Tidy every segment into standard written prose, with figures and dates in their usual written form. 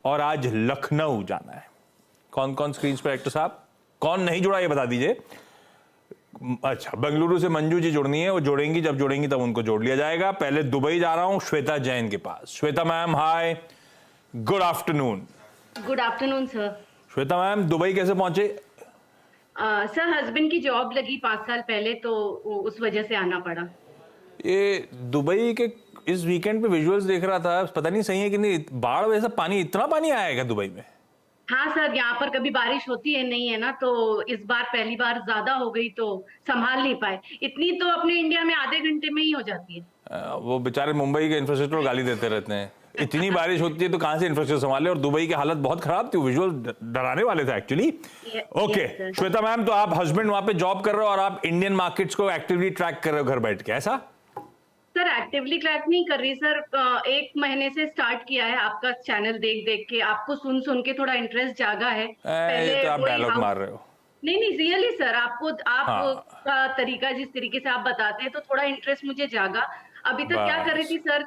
और आज लखनऊ जाना है। कौन कौन स्क्रीन पर एक्टर साहब, कौन नहीं जुड़ा ये बता दीजिए। अच्छा, बेंगलुरु से मंजू जी जुड़नी है, वो जोड़ेंगी, जब जोड़ेंगी तब उनको जोड़ लिया जाएगा। पहले दुबई जा रहा हूं श्वेता जैन के पास। Shweta ma'am hi, good afternoon. Good afternoon sir. Shweta ma'am, Dubai कैसे पहुंचे? सर हस्बैंड की जॉब लगी 5 साल पहले, तो उस वजह से आना पड़ा। ये दुबई के इस वीकेंड पे विजुअल्स देख रहा था, पता नहीं सही है कि नहीं, बाढ़ वैसा पानी, इतना पानी आएगा दुबई में? हाँ सर, यहाँ पर कभी बारिश होती है नहीं है ना, तो इस बार पहली बार ज्यादा हो गई तो संभाल नहीं पाए। इतनी तो अपने इंडिया में आधे घंटे में ही हो जाती है। वो बेचारे मुंबई के इंफ्रास्ट्रक्चर गाली देते रहते हैं, इतनी बारिश होती है तो कहां से इंफ्रास्ट्रक्चर संभाले। और दुबई की हालत बहुत खराब थी, विजुअल डराने वाले थे एक्चुअली। ओके श्वेता मैम, तो आप हस्बैंड वहां पे जॉब कर रहे हो और आप इंडियन मार्केट्स को एक्टिवली ट्रैक कर रहे हो घर बैठ के, ऐसा? सर एक्टिवली ट्रैक नहीं कर रही सर, 1 महीने से स्टार्ट किया है आपका चैनल देख देख के, आपको सुन सुन के थोड़ा इंटरेस्ट जागा है। ये तो आप डायलॉग मार रहे हो। नहीं नहीं, रियली सर, आपको हाँ। का तरीका जिस तरीके से आप बताते हैं तो थोड़ा इंटरेस्ट मुझे जागा। अभी तक क्या कर रही थी सर,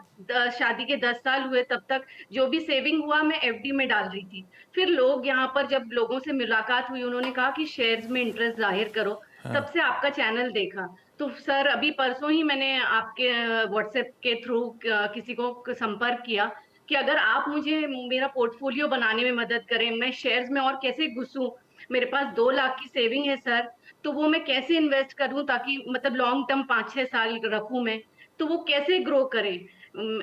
शादी के 10 साल हुए तब तक जो भी सेविंग हुआ मैं एफडी में डाल रही थी। फिर लोग यहाँ पर जब लोगों से मुलाकात हुई, उन्होंने कहा कि शेयर्स में इंटरेस्ट जाहिर करो। तब से आपका चैनल देखा। तो सर अभी परसों ही मैंने आपके व्हाट्सएप के थ्रू किसी को संपर्क किया कि अगर आप मुझे मेरा पोर्टफोलियो बनाने में मदद करें, मैं शेयर्स में और कैसे घुसूं। मेरे पास 2 लाख की सेविंग है सर, तो वो मैं कैसे इन्वेस्ट करूं ताकि मतलब लॉन्ग टर्म 5-6 साल रखूं मैं, तो वो कैसे ग्रो करे।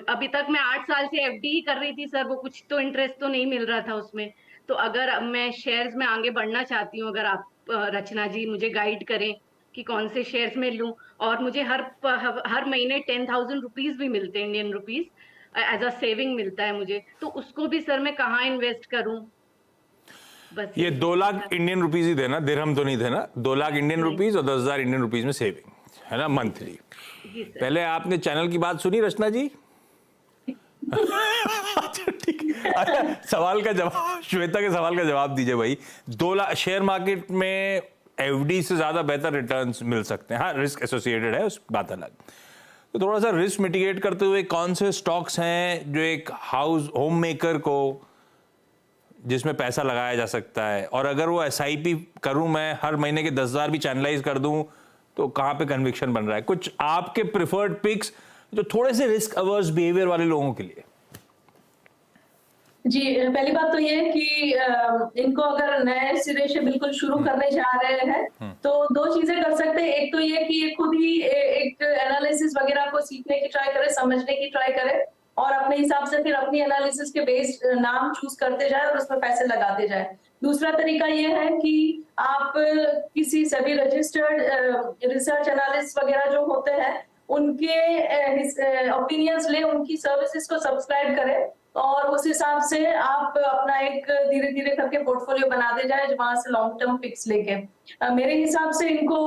अभी तक मैं 8 साल से एफडी ही कर रही थी सर, वो कुछ तो इंटरेस्ट तो नहीं मिल रहा था उसमें। तो अगर मैं शेयर्स में आगे बढ़ना चाहती हूँ, अगर आप रचना जी मुझे गाइड करें कि कौन से शेयर्स में लूं। और मुझे हर महीने 10,000 रुपीज भी मिलते हैं, Indian rupees as a saving मिलता है मुझे, तो उसको भी सर मैं कहाँ इन्वेस्ट करूं? बस ये 2 लाख इंडियन रुपीज ही देना, दिरहम तो नहीं देना। 2 लाख इंडियन रुपीज और 10,000 इंडियन रुपीज में सेविंग है ना, मंथली। पहले आपने चैनल की बात सुनी रचना जी? अच्छा ठीक है, अच्छा सवाल का जवाब, श्वेता के सवाल का जवाब दीजिए भाई। 2 लाख शेयर मार्केट में एफडी से ज्यादा बेहतर रिटर्न्स मिल सकते हैं। हाँ, रिस्क एसोसिएटेड है, उस बात अलग। तो थोड़ा सा रिस्क मिटिगेट करते हुए कौन से स्टॉक्स हैं जो एक होम मेकर को, जिसमें पैसा लगाया जा सकता है, और अगर वो एसआईपी करूं मैं, हर महीने के 10,000 भी चैनलाइज कर दूं, तो कहां पे कन्विक्शन बन रहा है? कुछ आपके प्रिफर्ड पिक्स जो थोड़े से रिस्क अवर्स बिहेवियर वाले लोगों के लिए। जी, पहली बात तो ये है कि इनको अगर नए सिरे से बिल्कुल शुरू करने जा रहे हैं तो 2 चीजें कर सकते हैं। एक तो ये कि ये खुद ही एक एनालिसिस वगैरह को सीखने की ट्राई करे, समझने की ट्राई करे, और अपने हिसाब से फिर अपनी एनालिसिस के बेस्ड नाम चूज करते जाए और उसमें पैसे लगाते जाए। दूसरा तरीका ये है कि आप किसी सभी रजिस्टर्ड रिसर्च एनालिस्ट वगैरह जो होते हैं उनके ओपिनियंस ले, उनकी सर्विसेज को सब्सक्राइब करें और उस हिसाब से आप अपना एक धीरे धीरे करके पोर्टफोलियो बनाते जाए, वहां से लॉन्ग टर्म पिक्स लेके। मेरे हिसाब से इनको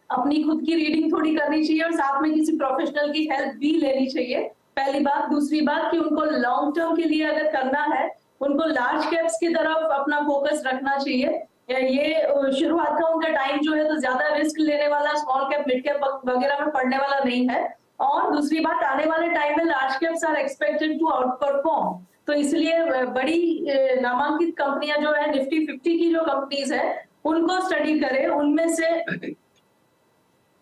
अपनी खुद की रीडिंग थोड़ी करनी चाहिए और साथ में किसी प्रोफेशनल की हेल्प भी लेनी चाहिए, पहली बात। दूसरी बात कि उनको लॉन्ग टर्म के लिए अगर करना है, उनको लार्ज कैप्स की तरफ अपना फोकस रखना चाहिए। ये शुरुआत का उनका टाइम जो है तो ज्यादा रिस्क लेने वाला, स्मॉल कैप मिड कैप वगैरह में पढ़ने वाला नहीं है। और दूसरी बात, आने वाले टाइम में large caps are expected to outperform, तो इसलिए बड़ी नामांकित कंपनियां जो है, निफ्टी 50 की जो कंपनीज है उनको स्टडी करें। उनमें से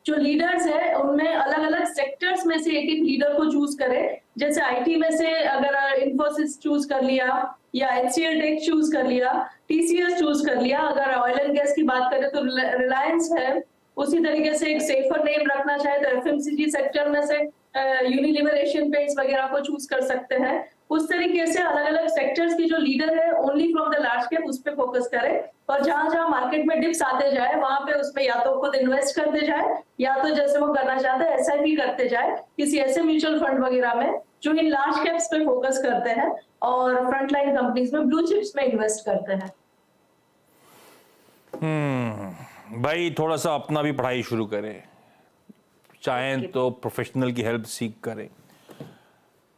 जो लीडर्स है उनमें अलग अलग सेक्टर्स में से एक एक लीडर को चूज करें। जैसे आईटी में से अगर इन्फोसिस चूज कर लिया, या एचसीएल टेक चूज कर लिया, टीसीएस चूज कर लिया। अगर ऑयल एंड गैस की बात करें तो रिलायंस है। उसी तरीके से एक सेफर नेम रखना चाहे तो एफएमसीजी सेक्टर में से यूनिलीवर, एशियन पेंट्स वगैरह को चूज कर सकते हैं। उस तरीके से अलग अलग सेक्टर्स की जो लीडर है only from the large cap, उस पर फोकस करें। और जहां जहां मार्केट में डिप्स आते जाए वहां पे उसमें या तो खुद इन्वेस्ट करते जाए, या तो जैसे वो करना चाहते हैं एसआईपी करते जाए किसी ऐसे म्यूचुअल फंड वगैरह में जो इन लार्ज कैप्स पे फोकस करते हैं और फ्रंटलाइन कंपनीज में, ब्लू चिप्स में इन्वेस्ट करते हैं। भाई थोड़ा सा अपना भी पढ़ाई शुरू करें, चाहें तो प्रोफेशनल की हेल्प सीख करें।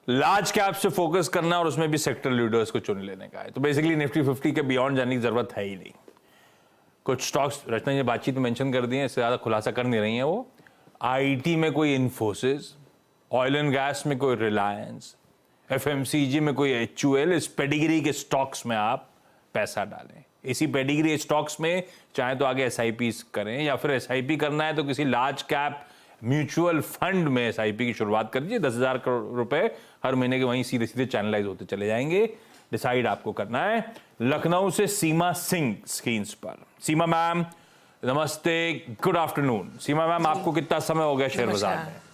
लार्ज कैप से फोकस करना और उसमें भी सेक्टर लीडर्स को चुन लेने का है। तो बेसिकली निफ्टी 50 के बियॉन्ड जाने की जरूरत है ही नहीं। कुछ स्टॉक्स रचना ने बातचीत में मेंशन कर दिए, इससे ज्यादा खुलासा कर नहीं रही हैं वो। आईटी में कोई इन्फोसिस, ऑयल एंड गैस में कोई रिलायंस, एफएमसीजी में कोई HUL, इस पेडिग्री के स्टॉक्स में आप पैसा डालें। इसी पेडिग्री स्टॉक्स में चाहे तो आगे SIPs करें, या फिर SIP करना है तो किसी लार्ज कैप म्यूचुअल फंड में SIP की शुरुआत कर दीजिए। 10,000 करोड़ रुपए हर महीने के वहीं सीधे सीधे चैनलाइज होते चले जाएंगे। डिसाइड आपको करना है। लखनऊ से सीमा सिंह स्क्रीन्स पर। सीमा मैम नमस्ते, गुड आफ्टरनून। सीमा मैम, आपको कितना समय हो गया शेयर बाजार में?